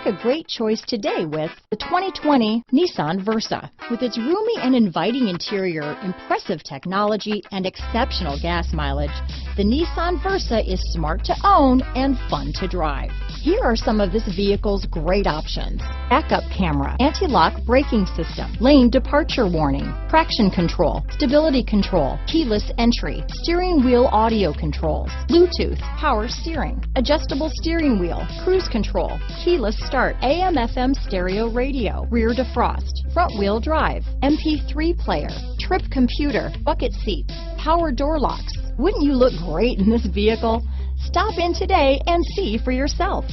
a great choice today with the 2020 Nissan Versa. With its roomy and inviting interior, impressive technology, and exceptional gas mileage, the Nissan Versa is smart to own and fun to drive. Here are some of this vehicle's great options: backup camera, anti-lock braking system, lane departure warning, traction control, stability control, keyless entry, steering wheel audio controls, Bluetooth, power steering, adjustable steering wheel, cruise control, keyless start, AM/FM stereo radio, rear defrost, front wheel drive, MP3 player, trip computer, bucket seats, power door locks. Wouldn't you look great in this vehicle? Stop in today and see for yourself.